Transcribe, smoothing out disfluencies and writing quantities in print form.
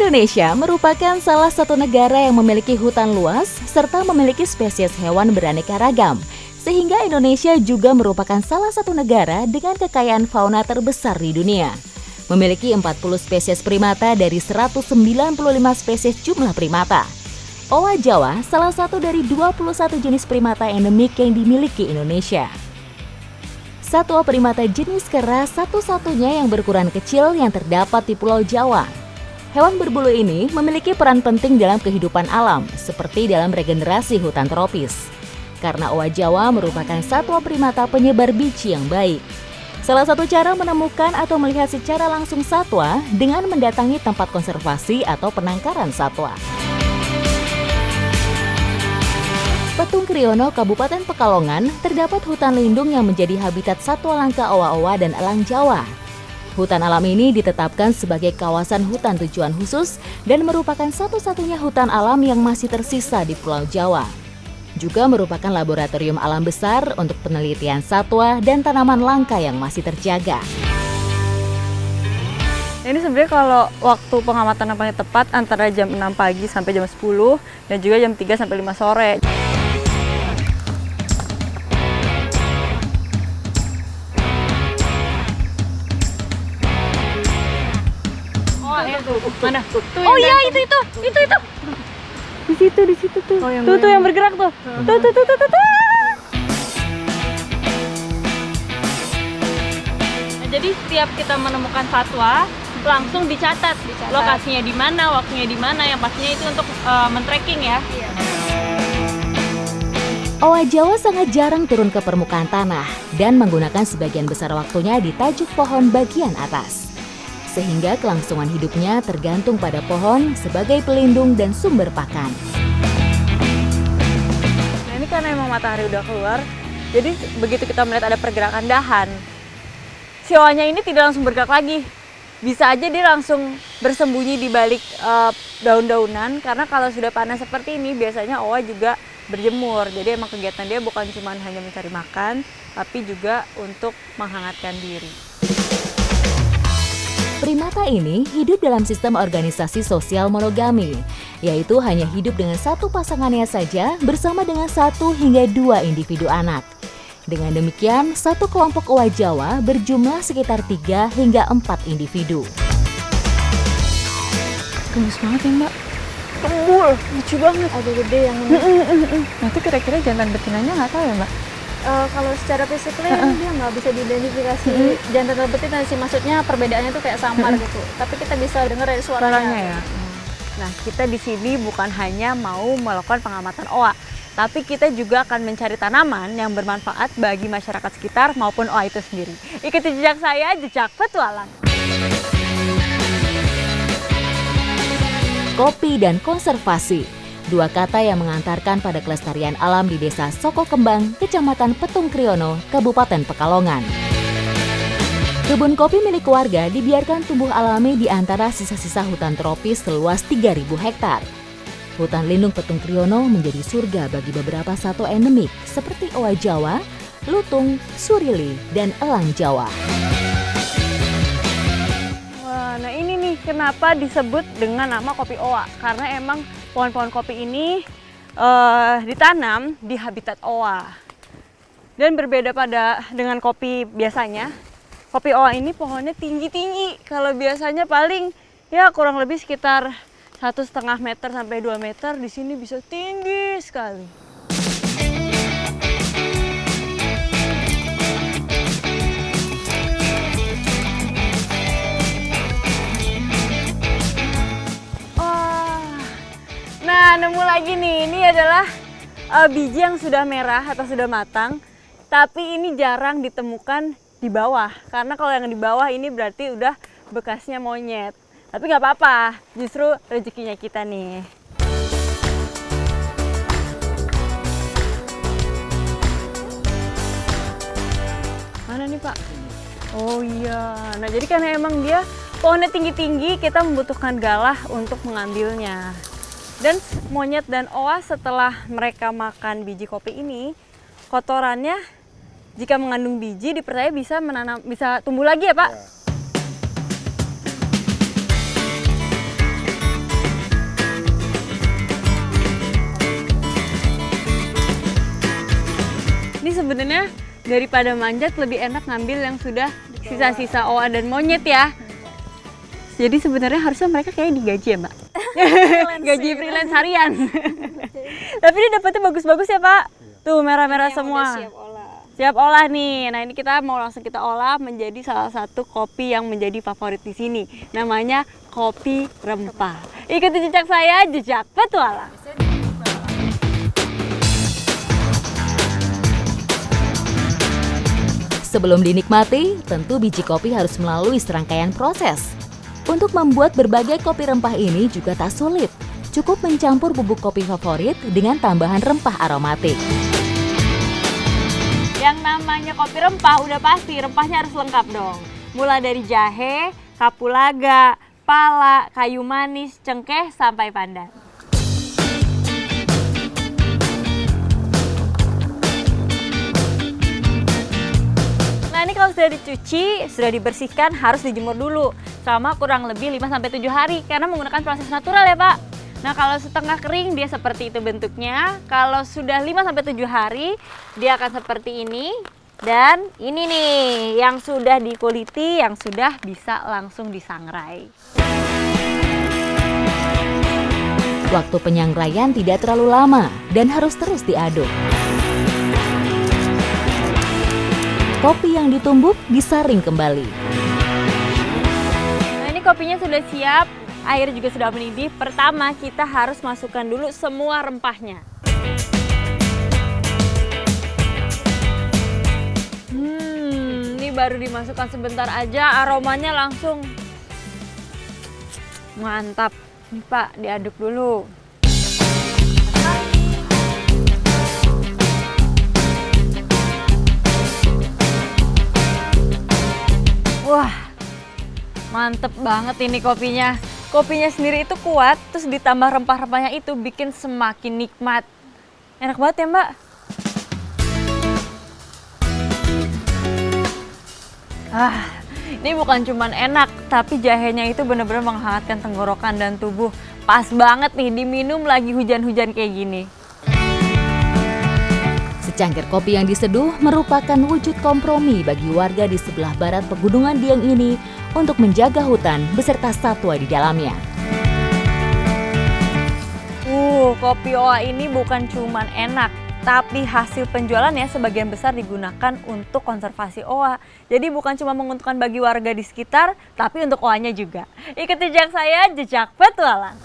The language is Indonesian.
Indonesia merupakan salah satu negara yang memiliki hutan luas serta memiliki spesies hewan beraneka ragam. Sehingga Indonesia juga merupakan salah satu negara dengan kekayaan fauna terbesar di dunia. Memiliki 40 spesies primata dari 195 spesies jumlah primata. Owa Jawa salah satu dari 21 jenis primata endemik yang dimiliki Indonesia. Satwa primata jenis kera satu-satunya yang berukuran kecil yang terdapat di Pulau Jawa. Hewan berbulu ini memiliki peran penting dalam kehidupan alam, seperti dalam regenerasi hutan tropis. Karena owa Jawa merupakan satwa primata penyebar biji yang baik. Salah satu cara menemukan atau melihat secara langsung satwa dengan mendatangi tempat konservasi atau penangkaran satwa. Petung Kriono, Kabupaten Pekalongan, terdapat hutan lindung yang menjadi habitat satwa langka owa-owa dan elang Jawa. Hutan alam ini ditetapkan sebagai kawasan hutan tujuan khusus dan merupakan satu-satunya hutan alam yang masih tersisa di Pulau Jawa. Juga merupakan laboratorium alam besar untuk penelitian satwa dan tanaman langka yang masih terjaga. Ini sebenarnya kalau waktu pengamatan yang paling tepat antara jam 6 pagi sampai jam 10 dan juga jam 3 sampai 5 sore. Mana? Oh iya, itu. Di situ tuh. Oh, tuh yang bergerak tuh. Tuh. Nah, jadi setiap kita menemukan satwa, langsung dicatat. Lokasinya di mana, waktunya di mana, yang pastinya itu untuk men-tracking ya. Iya. Owa Jawa sangat jarang turun ke permukaan tanah dan menggunakan sebagian besar waktunya di tajuk pohon bagian atas. Sehingga kelangsungan hidupnya tergantung pada pohon sebagai pelindung dan sumber pakan. Nah, ini karena emang matahari udah keluar, jadi begitu kita melihat ada pergerakan dahan, si owanya ini tidak langsung bergerak lagi. Bisa aja dia langsung bersembunyi di balik daun-daunan, karena kalau sudah panas seperti ini biasanya owa juga berjemur. Jadi emang kegiatan dia bukan cuma hanya mencari makan, tapi juga untuk menghangatkan diri. Primata ini hidup dalam sistem organisasi sosial monogami, yaitu hanya hidup dengan satu pasangannya saja bersama dengan 1 hingga 2 individu anak. Dengan demikian, satu kelompok owa Jawa berjumlah sekitar 3 hingga 4 individu. Gemes banget ya Mbak? Kembul, lucu banget. Ada gede yang ini. Nanti kira-kira jantan betinanya nggak tahu ya Mbak? Kalau secara fisiknya dia nggak bisa diidentifikasi jantan dan betina sih, maksudnya perbedaannya tuh kayak samar gitu. Tapi kita bisa dengar dari suaranya ya. Nah, kita di sini bukan hanya mau melakukan pengamatan owa, tapi kita juga akan mencari tanaman yang bermanfaat bagi masyarakat sekitar maupun owa itu sendiri. Ikuti jejak saya, jejak petualang. Kopi dan konservasi. 2 kata yang mengantarkan pada kelestarian alam di Desa Soko Kembang, Kecamatan Petung Kriono, Kabupaten Pekalongan. Kebun kopi milik warga dibiarkan tumbuh alami di antara sisa-sisa hutan tropis seluas 3.000 hektar. Hutan lindung Petung Kriono menjadi surga bagi beberapa satwa endemik seperti owa Jawa, lutung, surili, dan elang Jawa. Wah, nah ini nih kenapa disebut dengan nama kopi owa, karena emang pohon-pohon kopi ini ditanam di habitat owa. Dan berbeda dengan kopi biasanya, kopi owa ini pohonnya tinggi-tinggi. Kalau biasanya paling ya kurang lebih sekitar 1,5 meter sampai 2 meter, di sini bisa tinggi sekali. Nah, nemu lagi nih, ini adalah biji yang sudah merah atau sudah matang, tapi ini jarang ditemukan di bawah, karena kalau yang di bawah ini berarti udah bekasnya monyet. Tapi nggak apa-apa, justru rezekinya kita nih. Mana nih Pak? Oh iya, nah jadi karena emang dia pohonnya tinggi-tinggi, kita membutuhkan galah untuk mengambilnya. Dan monyet dan owa setelah mereka makan biji kopi ini, kotorannya jika mengandung biji dipercaya bisa tumbuh lagi ya Pak? Ya. Ini sebenarnya daripada manjat lebih enak ngambil yang sudah sisa-sisa oa dan monyet ya. Jadi sebenarnya harusnya mereka kayak digaji ya Mbak? Gaji freelance harian. Tapi ini dapetnya bagus-bagus ya Pak. Tuh merah-merah semua. Siap olah nih. Nah ini kita mau langsung kita olah menjadi salah satu kopi yang menjadi favorit di sini. Namanya kopi rempah. Ikuti jejak saya, jejak petualang. Sebelum dinikmati, tentu biji kopi harus melalui serangkaian proses. Untuk membuat berbagai kopi rempah ini juga tak sulit. Cukup mencampur bubuk kopi favorit dengan tambahan rempah aromatik. Yang namanya kopi rempah udah pasti rempahnya harus lengkap dong. Mulai dari jahe, kapulaga, pala, kayu manis, cengkeh, sampai pandan. Nah ini kalau sudah dicuci, sudah dibersihkan harus dijemur dulu selama kurang lebih 5-7 hari karena menggunakan proses natural ya Pak. Nah kalau setengah kering dia seperti itu bentuknya, kalau sudah 5-7 hari dia akan seperti ini. Dan ini nih yang sudah dikuliti, yang sudah bisa langsung disangrai. Waktu penyangraian tidak terlalu lama dan harus terus diaduk. Kopi yang ditumbuk disaring kembali. Nah ini kopinya sudah siap, air juga sudah mendidih. Pertama kita harus masukkan dulu semua rempahnya. Ini baru dimasukkan sebentar aja aromanya langsung mantap. Nih Pak, diaduk dulu. Wah, mantep banget ini kopinya. Kopinya sendiri itu kuat, terus ditambah rempah-rempahnya itu bikin semakin nikmat. Enak banget ya Mbak? Ini bukan cuman enak, tapi jahenya itu benar-benar menghangatkan tenggorokan dan tubuh. Pas banget nih diminum lagi hujan-hujan kayak gini. Secangkir kopi yang diseduh merupakan wujud kompromi bagi warga di sebelah barat Pegunungan Dieng ini untuk menjaga hutan beserta satwa di dalamnya. Kopi oa ini bukan cuman enak, tapi hasil penjualannya sebagian besar digunakan untuk konservasi oa. Jadi bukan cuma menguntungkan bagi warga di sekitar, tapi untuk oanya juga. Ikuti jejak saya, jejak petualang.